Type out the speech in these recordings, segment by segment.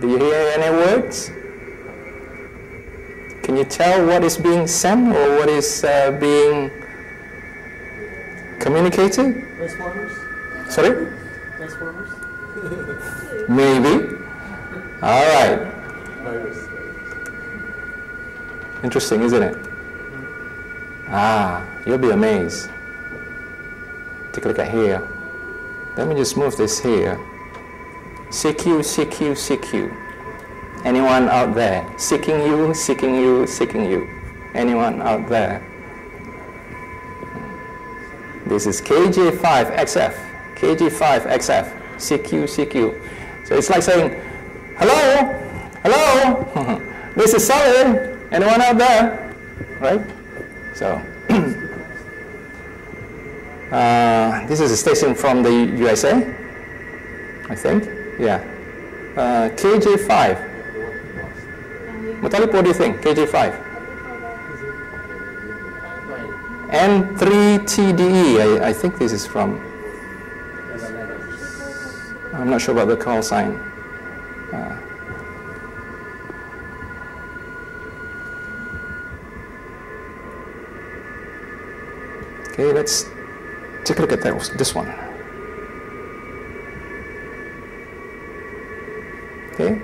Do you hear any words? Can you tell what is being sent or what is being communicated? Transformers? Sorry? Transformers? Maybe. All right. Interesting, isn't it? You'll be amazed. Take a look at here. Let me just move this here. CQ, CQ, CQ. Anyone out there? Seeking you, seeking you, seeking you. Anyone out there? This is KJ5XF. KJ5XF. CQ, CQ. So it's like saying, hello, hello, this is Sully. Anyone out there? Right? So, this is a station from the USA, I think. Yeah. KJ5. Mutalip, what do you think? KJ5. N3TDE. I think this is from. I'm not sure about the call sign. Okay, let's take a look at this one. Okay.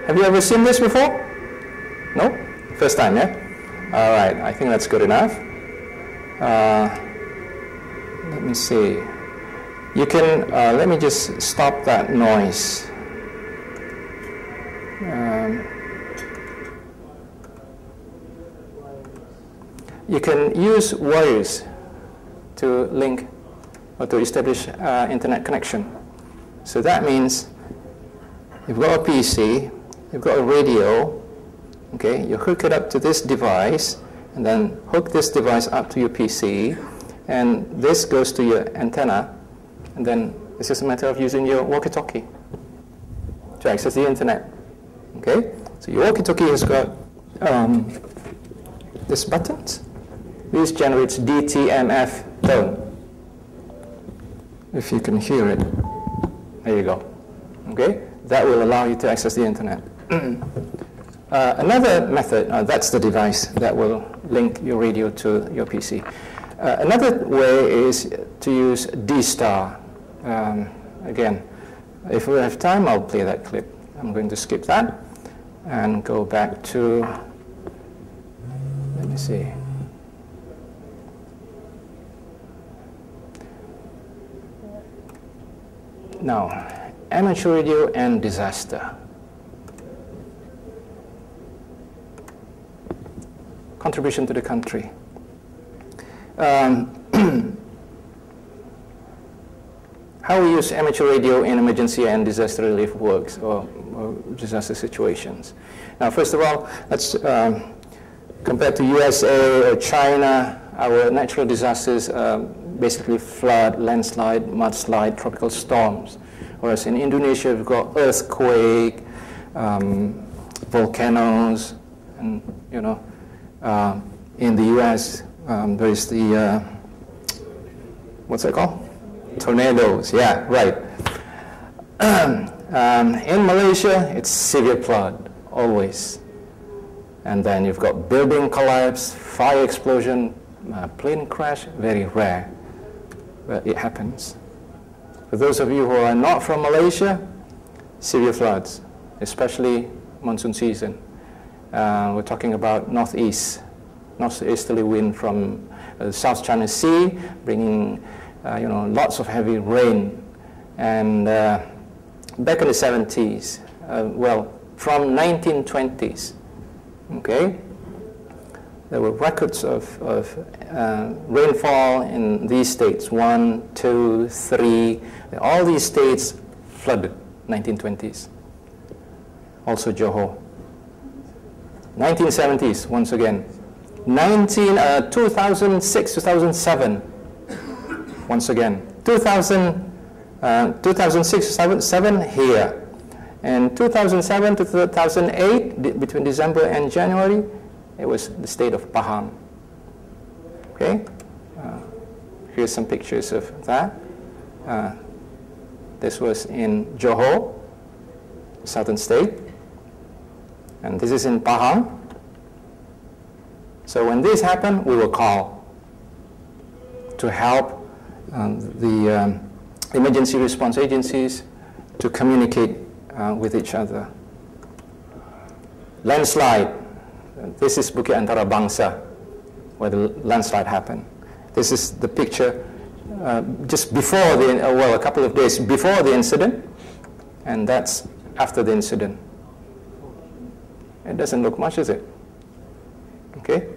Have you ever seen this before? No? First time, yeah? All right, I think that's good enough. Let me see. You can, let me just stop that noise. You can use wires to link or to establish internet connection. So that means you've got a PC, you've got a radio, okay, you hook it up to this device, and then hook this device up to your PC, and this goes to your antenna, and then it's just a matter of using your walkie-talkie to access the internet. Okay, so your walkie-talkie has got this buttons. This generates DTMF tone. If you can hear it, there you go. Okay, that will allow you to access the internet. Another method, that's the device that will link your radio to your PC. Another way is to use D-Star. Again, if we have time, I'll play that clip. I'm going to skip that and go back to, let me see. Now, amateur radio and disaster. Contribution to the country. How we use amateur radio in emergency and disaster relief works or disaster situations. Now, first of all, let's compared to USA or China, our natural disasters basically flood, landslide, mudslide, tropical storms. Whereas in Indonesia, we've got earthquake, volcanoes, and you know, in the US, there is the what's it called? Tornadoes. Yeah, right. In Malaysia, it's severe flood always, and then you've got building collapse, fire explosion, plane crash. Very rare, but it happens. For those of you who are not from Malaysia, severe floods, especially monsoon season. We're talking about northeasterly wind from the South China Sea, bringing lots of heavy rain. And back in the 70s, from 1920s, okay, there were records of rainfall in these states, 1, 2, 3. All these states flooded 1920s. Also Johor. 1970s, once again. 2006, 2007, once again. 2006, 2007, here. And 2007 to 2008, between December and January, it was the state of Pahang. Okay? Here's some pictures of that. This was in Johor. southern state. And this is in Pahang. So when this happened, we were called to help the emergency response agencies to communicate with each other. Landslide. This is Bukit Antarabangsa, where the landslide happened. This is the picture just before the, well, a couple of days before the incident, and that's after the incident. It doesn't look much, is it? Okay?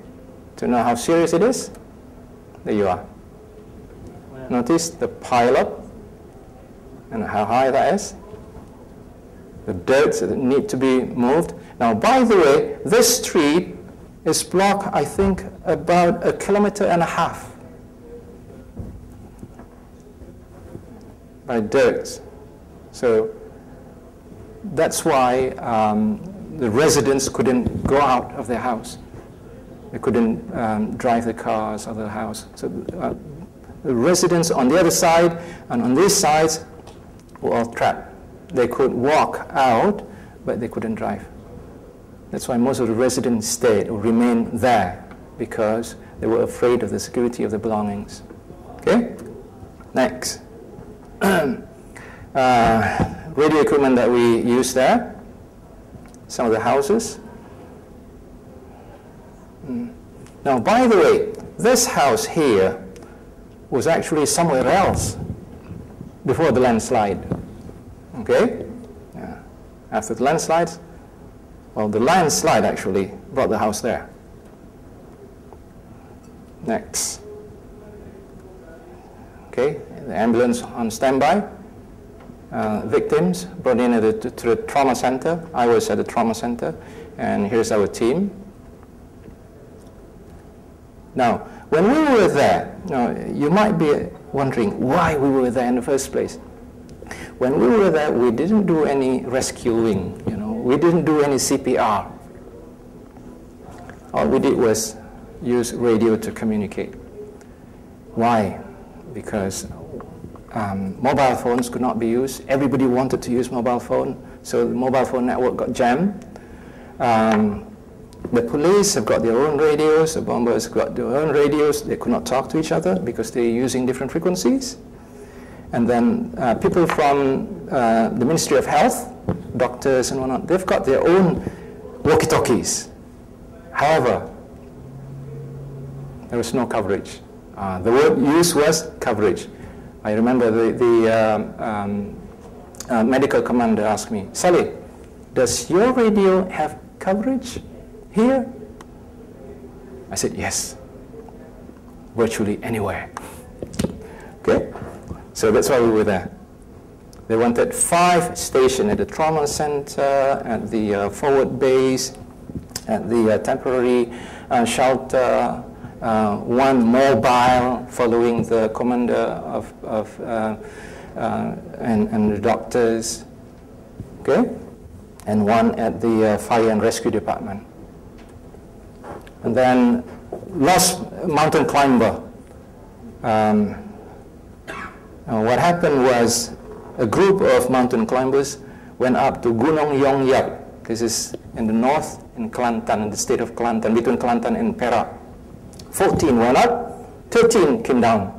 To know how serious it is, there you are. Notice the pile-up and how high that is. The dirt that need to be moved. Now, by the way, this street is blocked, I think, about 1.5 kilometers by dirt. So that's why the residents couldn't go out of their house. They couldn't drive the cars out of the house. So the residents on the other side and on these sides were all trapped. They could walk out, but they couldn't drive. That's why most of the residents stayed or remained there, because they were afraid of the security of their belongings. Okay? Next. Radio equipment that we use there. Some of the houses. Now, by the way, this house here was actually somewhere else before the landslide. Okay? Yeah. After the landslides, well, the landslide actually brought the house there. Next. Okay, the ambulance on standby. Victims brought in to the trauma center. I was at the trauma center, and here's our team. Now, when we were there, you might be wondering why we were there in the first place. When we were there, we didn't do any rescuing, we didn't do any CPR. All we did was use radio to communicate. Why? Because mobile phones could not be used. Everybody wanted to use mobile phone, so the mobile phone network got jammed. The police have got their own radios, the bombers got their own radios. They could not talk to each other because they're using different frequencies. And then people from the Ministry of Health, doctors and whatnot, they've got their own walkie-talkies. However, there was no coverage. The word used was coverage. I remember the medical commander asked me, "Saleh, does your radio have coverage here?" I said, "Yes, virtually anywhere." Okay, so that's why we were there. They wanted 5 stations at the trauma center, at the forward base, at the temporary shelter, 1 mobile following the commander and the doctors, okay, and 1 at the fire and rescue department. And then lost mountain climber. What happened was a group of mountain climbers went up to Gunung Yongyap. This is in the north, in Kelantan, in the state of Kelantan, between Kelantan and Perak. 14 went up, 13 came down.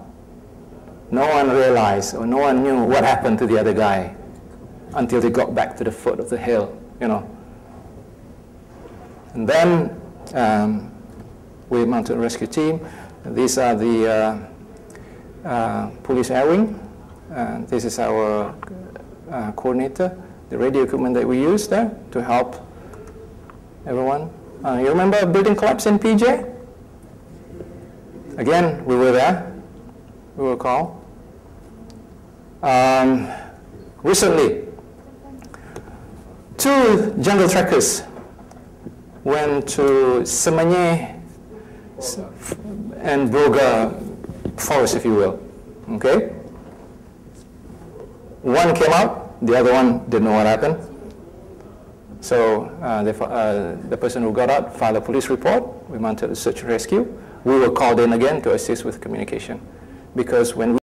No one realized, or no one knew what happened to the other guy until they got back to the foot of the hill, And then we mounted a rescue team. These are the police air wing. This is our coordinator, the radio equipment that we use there to help everyone. You remember a building collapse in PJ? Again, we were there. We were called. Recently, 2 jungle trekkers went to Semanye and Broga forest, if you will. Okay? 1 came out, the other one didn't know what happened. So the person who got out filed a police report. We mounted a search and rescue. We were called in again to assist with communication, because when we